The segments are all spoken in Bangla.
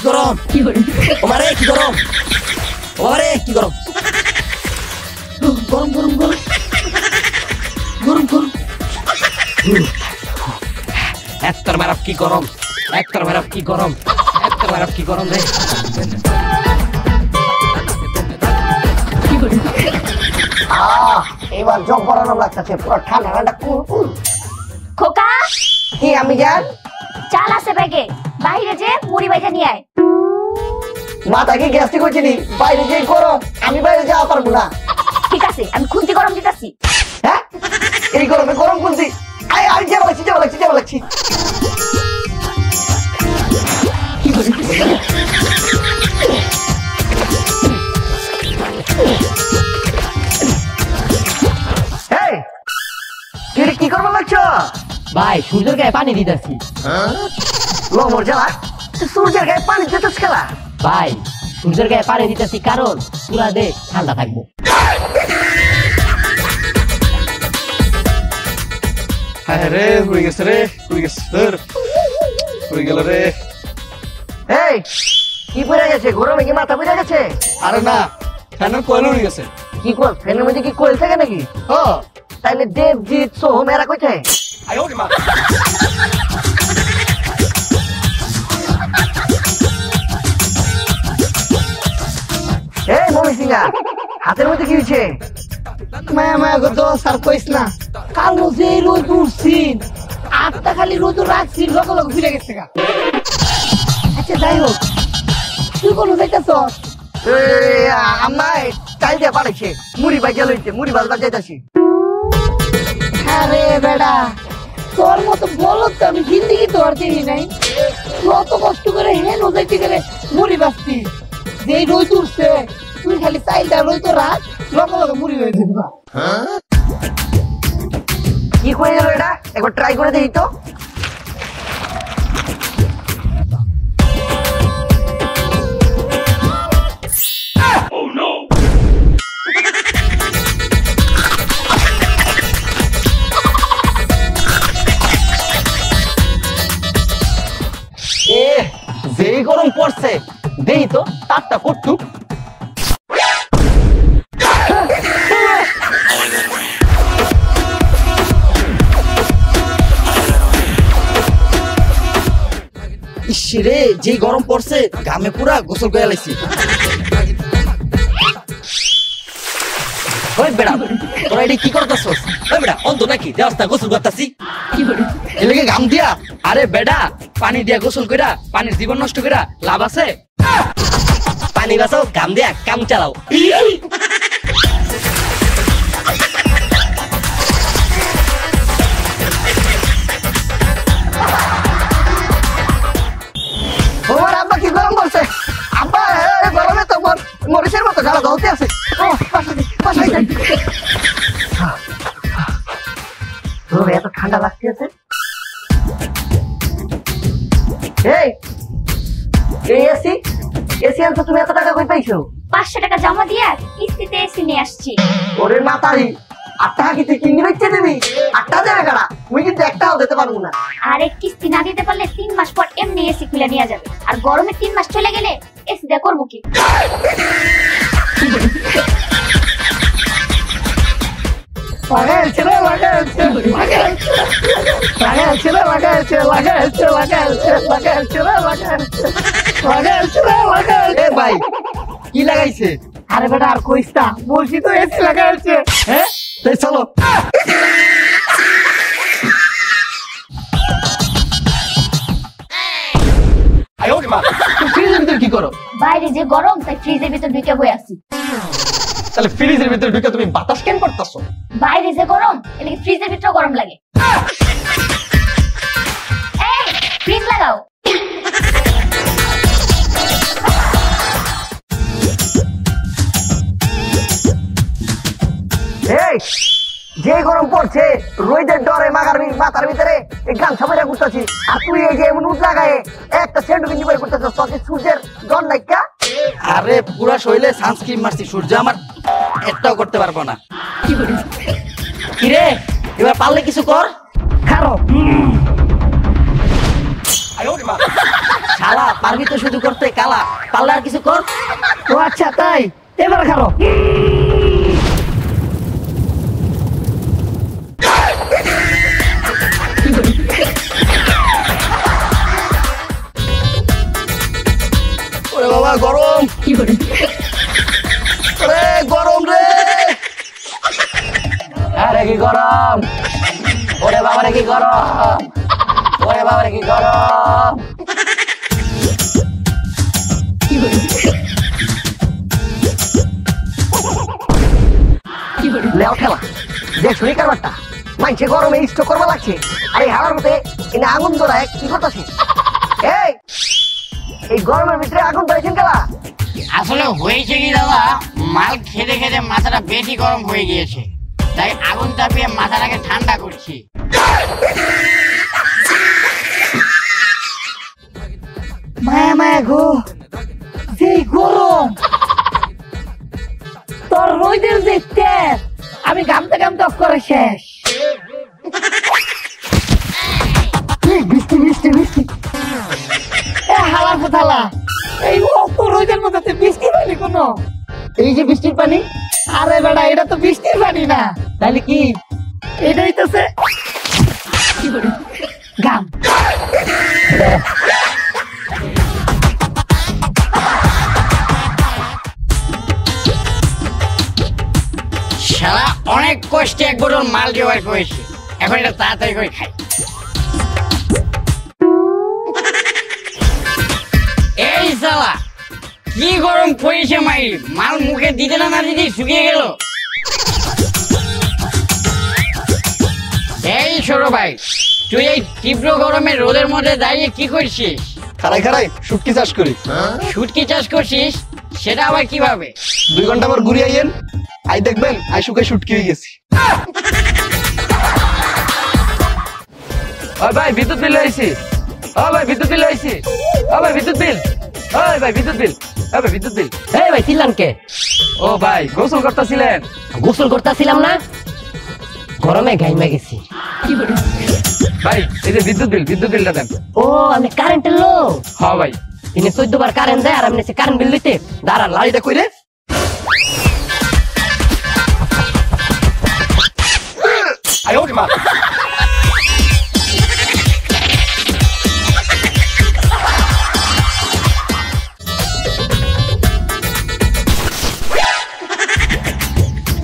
গরম ওমারে কি গরম ওমারে কি গরম গরম গরম গরম গরম গরম একটার মারাপ কি গরম একটার মারাপ কি গরম একটার মারাপ কি গরম রে এবার জগ বরানো লাগতেছে পুরো ঠান্ডা ঠান্ডা কুল কুল খোকা কি আমি জান চাল আছে ব্যাগে বাইরে যে মুড়ি ভাজা নিয়ে আয় মাথা কি গ্যাস্ট্রিক হয়েছিলি বাইরে যে গরম আমি বাইরে যাওয়া পারবো না ঠিক আছে আমি খুন্তি গরম দিতেছি হ্যাঁ এই গরমে গরম খুলছি আমি যাওয়া লাগছি কি করবো লাগছো ভাই সূর্যের গায়ে পানি দিতেছি লমর জ্বালা সূর্যের গায়ে পানি দিতেছ খেলা ভাই সূর্যের গায়ে পানি দিতেছি কারণ পুরা দেশ ঠান্ডা থাকবো হ্যাঁ রে হয়ে গেছে হয়ে গেল রে এই কি পড়ে গেছে গরমে কি মাথা পড়ে গেছে আরে না ফ্যানের কয়েল উড়ে গেছে কি কর ফ্যানের মধ্যে কি কোয়েল থাকে নাকি তাইলে দেবজিৎ সোহম এরা কইছে এই মমি সিংহা হাতের মধ্যে কি হয়েছে মায়া গো দোষ আর কইস না কালো যে রোদ উঠছিন আটটা খালি রোদ রাখছি লগে লগে ফিরে গেছে গা আচ্ছা যাই হোক তুই কোনো যাইতেছ আম্মা চাল দিয়ে পাঠাইছে মুড়ি ভাজা লইছে মুড়ি ভাজা যাইতাছি আরে বেড়া তোর মতো বলো তো আমি জিন্দিগি তো আর দেখি নাই তুই অত কষ্ট করে হেন যাইতে গেলে মুড়ি বাঁচতি যেই রোদ উঠছে তুই খালি চাইলটা রোদ তো রাখ লগে লগে মুড়ি হয়ে যাবে কি করে গেল এটা একবার ট্রাই করে দেখি তো যেই গরম পড়ছে দেই তো তারটা করতু ইসরে যে গরম পড়ছে গামে পুরা গোসল করে লাইছি ওই বেড়া তোরা এটি কি করতেছস ওই বেড়া অন্ধ নাকি দেওয়াস্তা গোসল করতেছি এলাকে গাম দিয়া আরে বেড়া পানি দিয়া গোসল কইরা পানির জীবন নষ্ট কইরা লাভ আছে পানি বাঁচাও গাম দিয়া কাম চালাও ওর আব্বা কি গরম করছে আব্বা গরমে তো মরিচের মতো গালা ধলতে আছে এত ঠান্ডা লাগতেছে এসি আনছো তুমি এত টাকা কই পাইছো 500 টাকা জমা দিয়া কিস্তিতে এসি নিয়ে আসছি ওরে মাতারি 8 টাকা কি তুই কিনে বেচতে দিবি 8 টাকা দেবে কারা মুই কিন্তু একটাও দিতে পারবো না আর এক কিস্তি না দিতে পারলে 3 মাস পর এমনি এসি খুলে নিয়ে যাবে আর গরমে 3 মাস চলে গেলে এসি দা করব কি ভাই কি লাগাইছে আরে বেটা আর কইস না বলছি তো এসি লাগাইছে হ্যাঁ তাই চলো ফ্রিজের ভিতর কি করো বাইরে যে গরম তাই ফ্রিজের ভিতর ঢুকে বই আছি তাহলে ফ্রিজের ভিতর ঢুকে তুমি বাতাস কেন করতেছো বাইরে যে গরম এদিকে ফ্রিজের ভিতর গরম লাগে এই ফ্রিজ লাগাও যে গরম পড়ছে রোদের ডরে মাথার ভিতরে গামছা পরে ঘুরতেছি আর তুই এই যে এমন উজলা গায়ে একটা সেন্ডু গেঞ্জি পরে ঘুরতেছিস তোকে সূর্যের জন নাইকা আরে পুরা শরীরে সানস্ক্রিন মারছি সূর্য আমার একটাও করতে পারবো না কিরে এবার পারলে কিছু কর খারো শালা পারবি তো শুধু করতে কালা, পারলে আর কিছু কর। ও আচ্ছা তাই, এবার খালো। ওরে বাবা গরম, ওরে গরম রে, আরে কি গরম, ওরে বাবা রে কি গরম, ওরে বাবা রে কি গরম। লেও ঠেলা যে ছুরি কারবারটা মাইছে গরমে স্টক করবা লাগছে। আরে হাওয়ার মতে এনে আগুন ধরায় কি করতেছে? এই গরমের ভিতরে আগুন ধরেছেন কেলা? আসলে হয়েছে কি দাদা, মাল খেতে খেতে মাথাটা বেশি গরম হয়ে গিয়েছে, তাই আগুন চাপিয়ে মাথাটাকে ঠান্ডা করছি। মায়া মায়া গো, সেই গরম, তোর রোদের দেখতে আমি গামতে গামতে অফ করে শেষ। বৃষ্টি বৃষ্টি বৃষ্টি, হালা ফোটালা, এই অত রোদের মধ্যে বৃষ্টি পানি কোনো? এই যে বৃষ্টির পানি, আরে বেটা এটা তো বৃষ্টির পানি না, তাহলে কি? এটাই তো সে গাম। শালা অনেক কষ্টে এক বোতল মাল জোগাড় করেছি, এখন এটা তাড়াতাড়ি করে খাই। এই শালা কি গরম পড়েছে মাইরি, মাল মুখে দিতে না না দিতে শুকিয়ে গেল। এই ছোট ভাই, তুই এই তীব্র গরমে রোদের মধ্যে দাঁড়িয়ে কি করছিস? খারাই খারাই শুটকি চাষ করি। শুটকি চাষ করছিস, সেটা আবার কিভাবে? 2 ঘন্টা পর ঘুরে আইয়েন, আই দেখবেন আই শুকাই শুটকি হয়ে গেছি। ওই ভাই বিদ্যুৎ বিল আইছি, ও ভাই বিদ্যুৎ বিল আইছি, ও ভাই বিদ্যুৎ বিল, ওই ভাই বিদ্যুৎ বিল, ও ভাই বিদ্যুৎ বিল। এই ভাই চিল্লান কে? ও ভাই গোসল করতেছিলেন? গোসল করতেছিলাম না, গরমে গাইমা গেছি। ভাই এই যে বিদ্যুৎ বিল, বিদ্যুৎ বিলটা দেন। ও আমি কারেন্টের লোক, হ্যাঁ ভাই। তিনি 14 বার কারেন্ট দেয় আর আমি কারেন্ট বিল দিতে দাঁড়ান লাড়িটা কইরে। আয় ওঠ মা।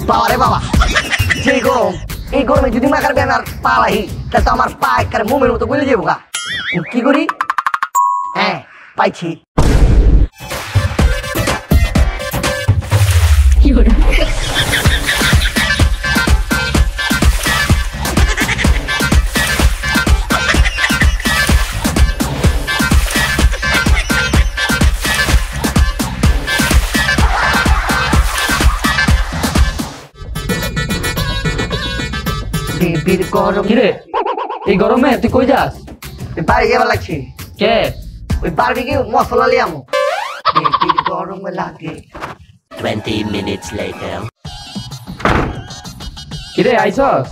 বাবা রে বাবা, সেই গরম, এই গরমে যদি মাখার ব্যানার পা লাহি তাহলে তো আমার পা একেবারে মোমের মতো গলে যাবো গা। কি করি? হ্যাঁ পাইছি। গরম কিরে এই গরমে তুই কই যাস? বাড়ি যাবার লাগছে। কে? ওই বারবিকিউ মশলা লিয়ামু। গরম লাগে। 20 minutes later. কিরে আইছস?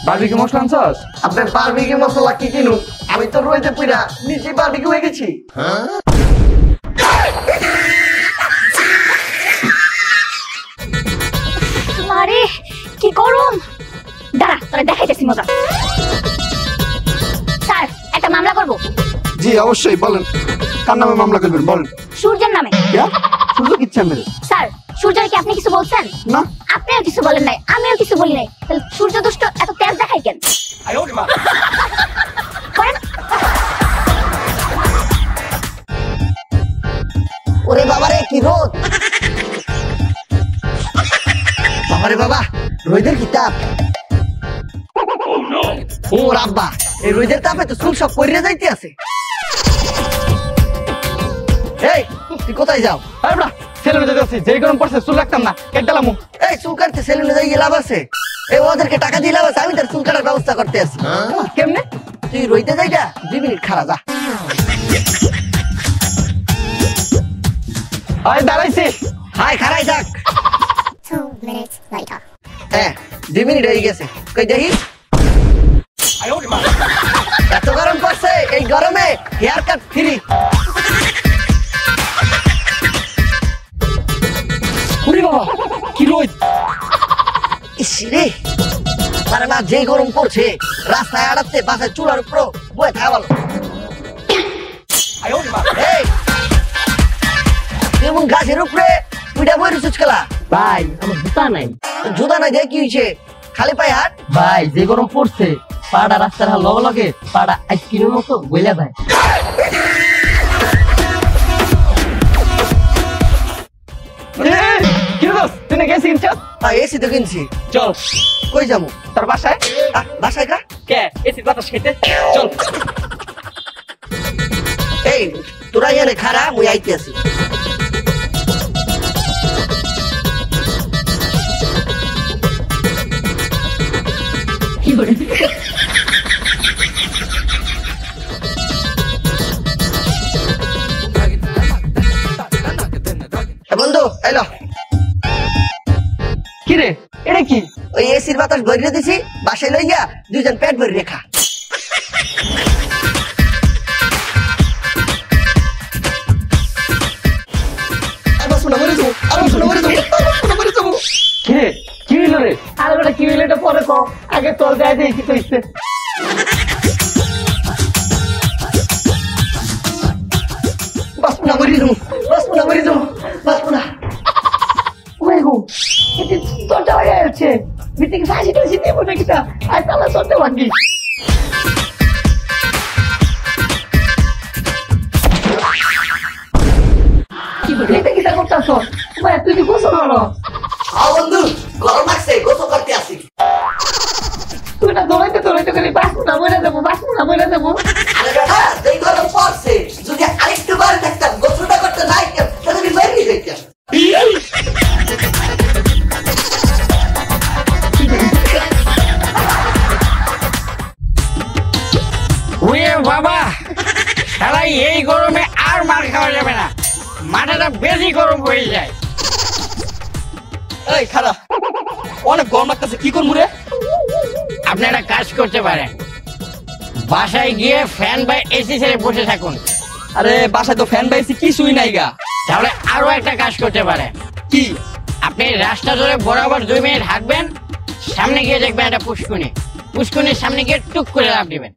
বারবিকিউ মশলা আনছস? আপনার বারবিকিউ মশলা কি কিনু? আমি তো রইতে পুরা নিচে বারবিকিউ হয়ে গেছি। আরে কি গরম, দাঁড়া তোরা দেখাইতেছি মজা। স্যার একটা মামলা করব। জি অবশ্যই, বলেন কার নামে মামলা করবেন বলেন। সূর্যের নামে। শুধু কিচ্ছা মেরে স্যার সূর্যকে কি আপনি কিছু বলছেন? না। আপনিও কিছু বলেন নাই, আমিও কিছু বলি নাই, তাহলে সূর্য দুষ্ট এত তেজ দেখায় কেন? আয় ওঠ মা। করেন। ওরে বাবা রে কি রোদ, বাবারে বাবা রোদের কি তাপ। ও রাব্বা, এই রোদের তাপে তো চুল সব পড়ে যাইতে আছে। এই তুই কোথায় যাও? আমরা সেলুনে যাচ্ছি, যেই গরম পড়ছে চুল রাখতাম না, কেটালামু। এই চুল কাটতে সেলুনে যাই লাভ আছে? এই ওদেরকে টাকা দিয়ে লাভ আছে, আমি তার চুল কাটার ব্যবস্থা করতে আছি। কেমনে? তুই রইতে যাইটা 2 মিনিট খাড়া যা। আয় দাঁড়াইছি। হাই খাড়াই থাক। 2 minutes later. হ্যাঁ 2 মিনিট হয়ে গেছে, কই দেখি। আয় ওঠ মা। এত গরম পড়ছে, এই গরমে হেয়ার কাট ফ্রি। ওরে বাবা কি রোদ! ইসরে আরে না, যে গরম পড়ছে রাস্তায় আড়াতে বাসের চুলার উপর বয়ে থাকা ভালো। এই, তুই এমন গাছের উপরে উইটা বই রিসুচ খেলা। ভাই আমার জুতা নাই। জুতা নাই দিয়ে কি হয়েছে? খালি পায়ে হাট। ভাই যে গরম পড়ছে পাড়া রাস্তার লগে লগে পাড়া আইসক্রিমের মতো গইলা যায়। কি দোস তুই না গেছি কিনছস? এসি তো কিনছি। চল কই যাবো? তোর বাসায়? বাসায় কা? কে এসি বাতাস খেতে চল। এই তোরা এনে খারা, মুই আইতে আছি। বন্ধু এলো। কি রে এটা কি? ওই এসির বাতাস ভরিয়ে দিছি, বাসায় লইয়া দুইজন পেট ভরি রেখা। কি রে কি হইলো রে? আরে বেটা কি হইলো এটা পরে কও, আগে তোর গায়ে দেখি তো ইচ্ছে। বাসপুনা ভরি যাবো, বাসপুনা ভরি যাবো, বাসপুনা। ওই গো এতে তোরটা হয়ে যাচ্ছে, মিটিং সাজি টাজি দেবো নাকি তা? আই তাহলে তোরটা ভাঙ্গি। এটা কি তা করতাছ? ভাই তুই কি গোসল করো? বন্ধু গরম লাগছে, গোসল করতে আসি। তুই না দৌড়াইতে দৌড়াইতে করে বাঁচবো মরে যাবো, আরে বেটা, যেই গরম পড়ছে, যদি আরেকটু বার থাকতাম, গোসলটা করতে না আইতাম, তাহলে আমি বাইরে যাইতাম। ওরে বাবা শালা এই গরমে আর মার খাওয়া যাবে না, মাথাটা বেশি গরম হয়ে যায়। এই খারা অনেক গরম লাগতেছে, কি করবো রে? আপনি একটা কাজ করতে পারেন, বাসায় গিয়ে ফ্যান বা এসি ছেড়ে বসে থাকুন। আরে বাসায় তো ফ্যান বাইছি কিছুই নাই গা। তাহলে আরো একটা কাজ করতে পারেন, কি? আপনি রাস্তা ধরে বরাবর 2 মিনিট হাঁটবেন, সামনে গিয়ে দেখবেন একটা পুষ্কুনি, পুষ্কুনির সামনে গিয়ে টুক করে লাফ দিবেন।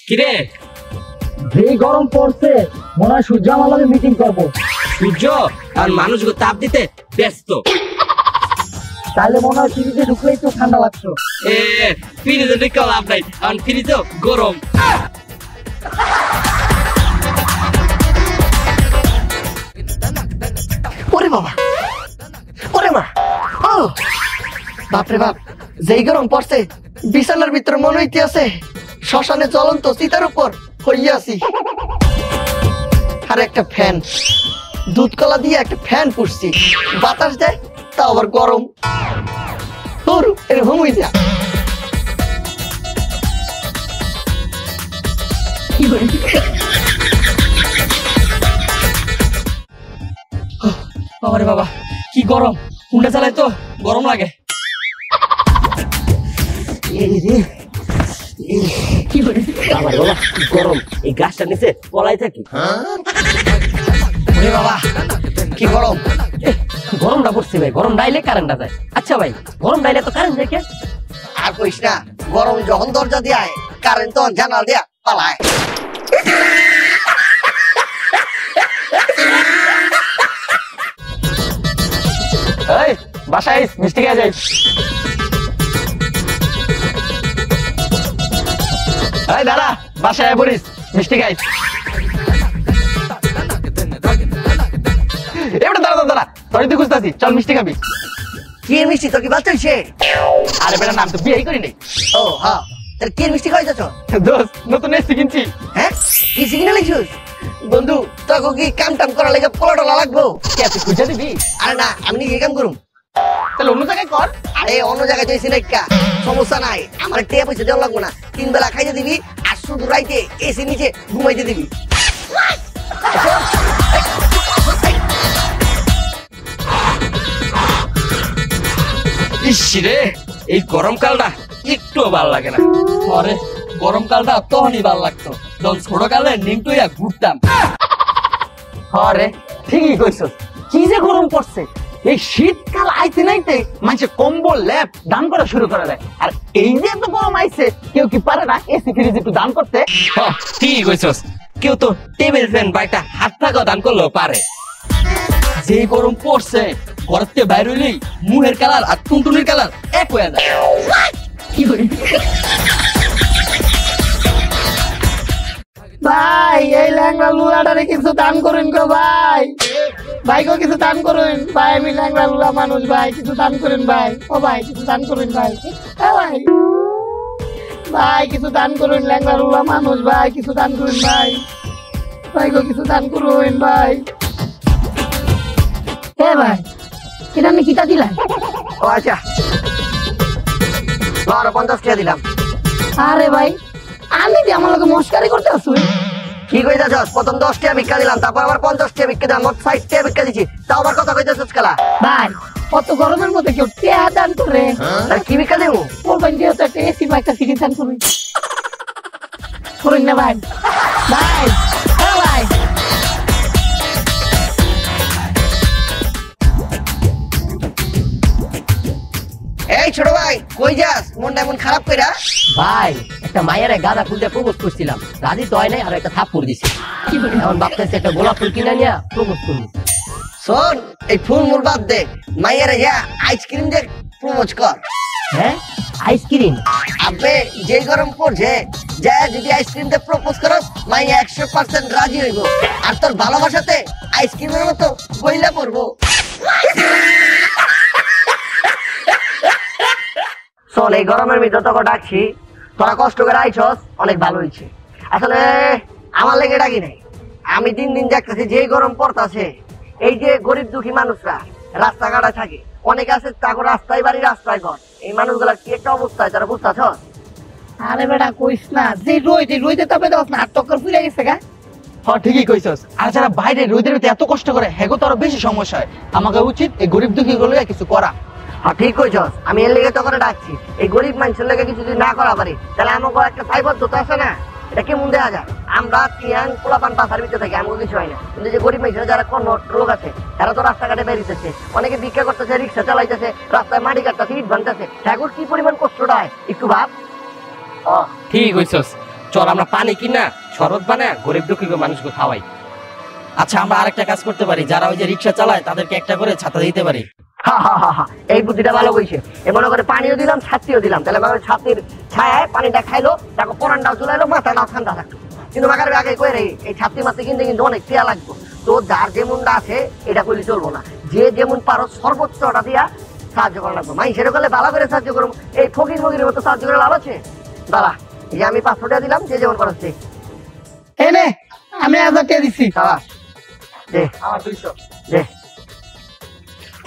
কিরে যে গরম পড়ছে মনে হয় সূর্য আমার লগে মিটিং করবো। সূর্য আর মানুষকে তাপ দিতে ব্যস্ত। তাহলে মনে হয় ফ্রিজে ঢুকলেই তো ঠান্ডা লাগতো। ফ্রিজে ঢুকে লাভ নাই, কারণ ফ্রিজে গরম। ওরে বাবা, ওরে মা, ও বাপরে বাপ, যেই গরম পড়ছে বিছানার ভিতরে মনে হইতে আছে শ্মশানে জ্বলন্ত চিতার উপর হইয়াছি। আর একটা ফ্যান, দুধ কলা দিয়ে একটা ফ্যান পুষছি, বাতাস দেয় তা আবার গরম। এরকম হই যা। বাবারে বাবা কি গরম, কুন্ডা চালাই তো গরম লাগে। গরম এই গাছটার নিচে পলাই থাকি। ওরে বাবা কি গরম, গরমটা পড়ছে ভাই, গরম ডাইলে কারেন্টটা যায়। আচ্ছা ভাই গরম ডাইলে তো কারেন্ট যায় কে? আর কইস না, গরম যখন দরজা দিয়ে কারেন্ট তখন জানাল দিয়া পালায়। এই বাসায় মিষ্টি খেয়ে যাই। এই দাঁড়া, বাসায় পড়িস, মিষ্টি খাই। এবার দাঁড়া দাঁড়া, তোর তুই খুঁজতেছি, চল মিষ্টি খাবি। কি মিষ্টি, তোর কি বাচ্চা হয়েছে? আরে বেটা নাম তো বিয়েই করি নাই। ও হ্যাঁ, তাহলে কি মিষ্টি খাইতেছ? দোস্ত নতুন এসছি কিনছি। হ্যাঁ কি কিনে লিখছিস? বন্ধু তোকে কি কাম টাম করা লেগে পোলাটোলা লাগবো? কে তুই খুঁজে দিবি? আরে না, আমি নিজে কাম করুম। তাহলে অন্য জায়গায় কর। আরে অন্য জায়গায় যাইছি না কা, সমস্যা নাই, আমার টিয়া পয়সা দেওয়া লাগবো না, 3 বেলা খাইতে দিবি আর শুধু রাইতে এসি নিচে ঘুমাইতে দিবি। ইস রে, এই গরমকালটা একটু ভাল লাগে না। আরে গরমকালটা তখনই ভাল লাগতো যখন ছোটকালে নিমটুইয়া ঘুরতাম। আরে ঠিকই কইছস, কি যে গরম পড়ছে। এই শীতকাল আইতে নাইতে মানুষে কম্বল ল্যাপ দান করা শুরু করে দেয়, আর এই যে এত গরম আইছে কেউ কি পারে না এসি ফ্রিজ একটু দান করতে? ঠিকই কইছস, কেউ তো টেবিল ফ্যান বাইটা হাত টাকা দান করলেও পারে। যে গরম পড়ছে ঘরের থেকে বাইরে হইলেই মুহের কালার আর টুনটুনির কালার এক হয়ে যায়। ভাই এই ল্যাংড়া লুলাটারে কিছু দান করুন গো ভাই, ভাই গো কিছু দান করুন ভাই, আমি ল্যাংড়া লুলা মানুষ ভাই, কিছু দান করুন ভাই, ও ভাই কিছু দান করুন ভাই, ভাই ভাই কিছু দান করুন, ল্যাংড়া লুলা মানুষ ভাই, কিছু দান করুন ভাই, ভাই গো কিছু দান করুন ভাই। এ ভাই এটা আমি কিতা দিলাম? ও আচ্ছা, আরো 50 টাকা দিলাম। আরে ভাই আমি দিয়ে আমার লোকে মস্কারি করতে আসুন। কি কইতাছস? প্রথম 10 টাকা ভিক্ষা দিলাম, তারপর আবার 50 টাকা ভিক্ষা দিলাম, মোট 60 টাকা ভিক্ষা দিছি, তাও আবার কথা কইতাছস কালা? ভাই কত গরমের মধ্যে কেউ টেহা দান করে, আর কি ভিক্ষা দেবো? বলবেন যেহেতু একটা এসি বা একটা ফ্রিজ দান করুন, করুন না ভাই। ভাই ও ভাই এই ছোট ভাই কই যাস? মনটা এমন খারাপ কইরা? ভাই একটা মায়ের গাঁদা ফুল দিয়ে প্রপোজ করছিলাম, রাজি তো হয় নাই, আর একটা থাপ্পড় দিছি। এখন ভাবতেছি একটা গোলাপ ফুল কিনে নিয়ে প্রপোজ করবো। শোন, এই ফুল মুল বাদ দে, মাইয়ারে যা আইসক্রিম দে প্রপোজ কর। হ্যাঁ আইসক্রিম? আবে যে গরম পড়ছে, যা যদি আইসক্রিম দে প্রপোজ করস, মাইয়া 100% রাজি হইব, আর তোর ভালোবাসাতে আইসক্রিমের মতো গইলা পড়বো। শোন, এই গরমের ভিতর তোকে ডাকছি, তোরা কষ্ট করে আইছস, অনেক ভালো হয়েছে। আসলে আমার লেগে ডাকি নাই, আমি দিন দিন দেখতেছি যে গরম পড়তাছে, এই যে গরিব দুঃখী মানুষরা রাস্তাঘাটে থাকে, অনেকে আছে তাকে রাস্তায় বাড়ি রাস্তায় ঘর, এই মানুষগুলা কি একটা অবস্থায় তারা বুঝতেছস? আরে বেটা কইস না, যে রইতে তবে দশ না হাত টক্কর ফুলে গেছে গা। হ্যাঁ ঠিকই কইছস, আর যারা বাইরে রোদের ভিতরে এত কষ্ট করে হেগো তো আরো বেশি সমস্যা হয়। আমাকে উচিত এই গরিব দুঃখী গুলো কিছু করা। হ্যাঁ ঠিক কইছস, আমি এর লেগে তোকে ডাকছি, এই গরিব মানুষের লেগে কিছু যদি না করা পারি, তাহলে আমাকে একটা দায়বদ্ধতা আছে না, এটা কেমন দেখা যায়? আমরা টিয়াং পোলাপান পাশার ভিতরে থাকি, আমাকে কিছু হয় না, কিন্তু যে গরিব মানুষের যারা কর্মঠ লোক আছে, তারা তো রাস্তাঘাটে বেরিয়েছে, অনেকে ভিক্ষা করতেছে, রিক্সা চালাইতেছে, রাস্তায় মাটি কাটতেছে, ইট ভাঙতেছে, ঠাকুর কি পরিমাণ কষ্টটা হয় একটু ভাব। ঠিক কইছস, চল আমরা পানি কিনা শরবত বানায় গরিব দুঃখী মানুষকে খাওয়াই। আচ্ছা আমরা আরেকটা কাজ করতে পারি, যারা ওই যে রিক্সা চালায় তাদেরকে একটা করে ছাতা দিতে পারি। এই বুদ্ধিটা ভালো কইছে, এ মনে করে পানিও দিলাম ছাতিও দিলাম, তাহলে আমার ছাতির ছায়ায় পানিটা খাইলো, তাকে পরানটাও চলাইলো, মাথাটাও ঠান্ডা থাকতো। কিন্তু মাকার আগে কই রে, এই ছাতি মাতি কিনতে কিন্তু অনেক টিয়া লাগবে, তো যার যেমনটা আছে এটা করলে চলবো না, যে যেমন পারো সর্বোচ্চটা দিয়া সাহায্য করা লাগবে। মাই সেটা করলে ভালো করে সাহায্য করবো, এই ফকির ফকির মতো সাহায্য করে লাভ আছে? দাদা এই যে আমি 500 টাকা দিলাম, যে যেমন করাচ্ছে। এনে আমি 1000 টাকা দিছি। দে আমার 200 দে।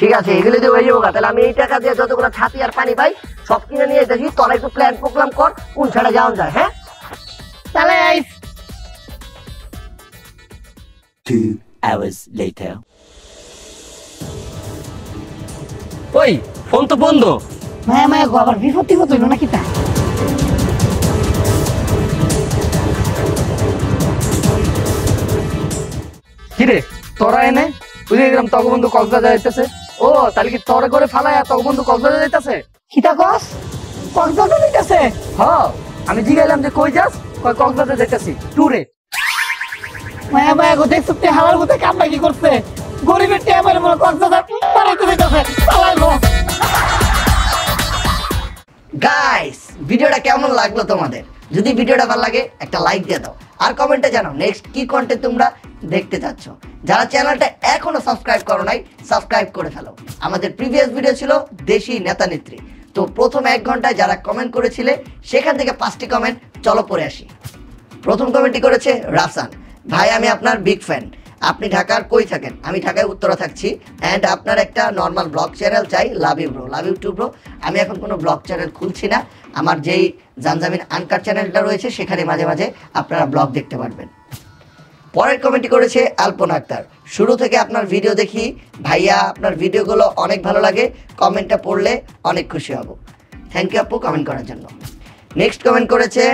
ঠিক আছে, এগুলো দিয়ে হয়ে যাবো। তাহলে আমি এই টাকা দিয়ে যতগুলো ছাতি আর পানি পাই সব কিনে নিয়ে দেখি, তোরা একটু প্ল্যান প্রোগ্রাম কর কোন ছাড়া যাওয়া যায়। হ্যাঁ তাহলে আইস। 2 hours later. ওই ফোন তো বন্ধ। মায়া মায়া গো, আবার বিপদ টিপদ হইলো নাকি তা? কিরে তোরা এনে বুঝে গেলাম তক বন্ধু কক্সবাজার যাইতেছে। ও তাহলে কি তোর করে ফালায় তক বন্ধু কক্সবাজার যাইতেছে? কিতা কস? কক্সবাজার যাইতাছে? হ্যাঁ আমি জিগাইলাম যে কই যাস, কই কক্সবাজার যাইতাছি ট্যুরে। মায়া মায়া গো, দেখছ তে হাওয়ার মধ্যে কামড়া কি করছে? গরিবের টেবিলের মনে কক্সবাজার পালাইতে যাইতাছে, পালাইবো। গাইস, ভিডিওটা কেমন লাগলো তোমাদের? যদি ভিডিওটা ভালো লাগে একটা লাইক দিয়ে দাও, আর কমেন্টে জানাও নেক্সট কি কন্টেন্ট তোমরা দেখতে চাচ্ছ। যারা চ্যানেলটা এখনো সাবস্ক্রাইব করো নাই, সাবস্ক্রাইব করে ফেলো। আমাদের প্রিভিয়াস ভিডিও ছিল দেশি নেতা নেত্রী, তো প্রথম 1 ঘন্টায় যারা কমেন্ট করেছিলে সেখান থেকে 5টি কমেন্ট চলো পড়ে আসি। প্রথম কমেন্টটি করেছে রাসান ভাই, আমি আপনার বিগ ফ্যান, আপনি ঢাকার কই থাকেন? আমি ঢাকায় উত্তরা থাকছি। অ্যান্ড আপনার একটা নর্মাল ব্লগ চ্যানেল চাই। Love you bro, love you too bro. আমি এখন কোনো ব্লগ চ্যানেল খুলছি না, আমার যেই জানজামিন আনকার চ্যানেলটা রয়েছে সেখানে মাঝে মাঝে আপনারা ব্লগ দেখতে পারবেন। পরের কমেন্টটি করেছে আলপনা আক্তার। শুরু থেকে আপনার ভিডিও দেখি ভাইয়া, আপনার ভিডিওগুলো অনেক ভালো লাগে, কমেন্টটা পড়লে অনেক খুশি হব। থ্যাংক ইউ আপু কমেন্ট করার জন্য। নেক্সট কমেন্ট করেছে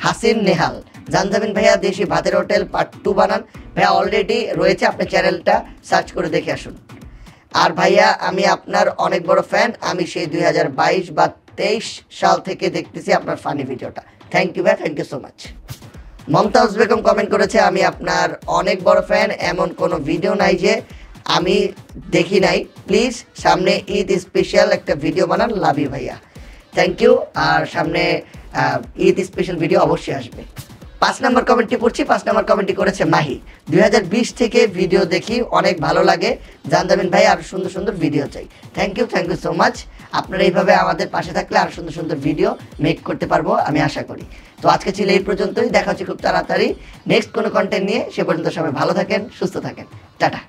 হাসিন নেহাল। জানজামিন ভাইয়া দেশি ভাতের হোটেল পার্ট 2 বানান। ভাইয়া অলরেডি রয়েছে, আপনি চ্যানেলটা সার্চ করে দেখে আসুন। আর ভাইয়া আমি আপনার অনেক বড় ফ্যান, আমি সেই 2022 বা 23 সাল থেকে দেখতেছি আপনার ফানি ভিডিওটা। থ্যাংক ইউ ভাই, thank you so much. Momtaz Begum comment করেছে আমি আপনার অনেক বড় ফ্যান, এমন কোনো ভিডিও নাই যে আমি দেখি নাই, প্লিজ সামনে ঈদ স্পেশাল একটা ভিডিও বানান, লাভ ইউ ভাইয়া। Thank you. আর সামনে ঈদ স্পেশাল ভিডিও অবশ্যই আসবে। 5 নম্বর কমেন্টটি পড়ছি। 5 নম্বর কমেন্টটি করেছে মাহি। 2020 থেকে ভিডিও দেখি, অনেক ভালো লাগে, জানজামিন ভাই আরো সুন্দর সুন্দর ভিডিও চাই। Thank you so much. আপনারা এইভাবে আমাদের পাশে থাকলে আরো সুন্দর সুন্দর ভিডিও মেক করতে পারবো আমি আশা করি। তো আজকে ছিল এই পর্যন্তই, দেখা হচ্ছে খুব তাড়াতাড়ি নেক্সট কোনো কন্টেন্ট নিয়ে। সে পর্যন্ত সবাই ভালো থাকেন, সুস্থ থাকেন, টাটা।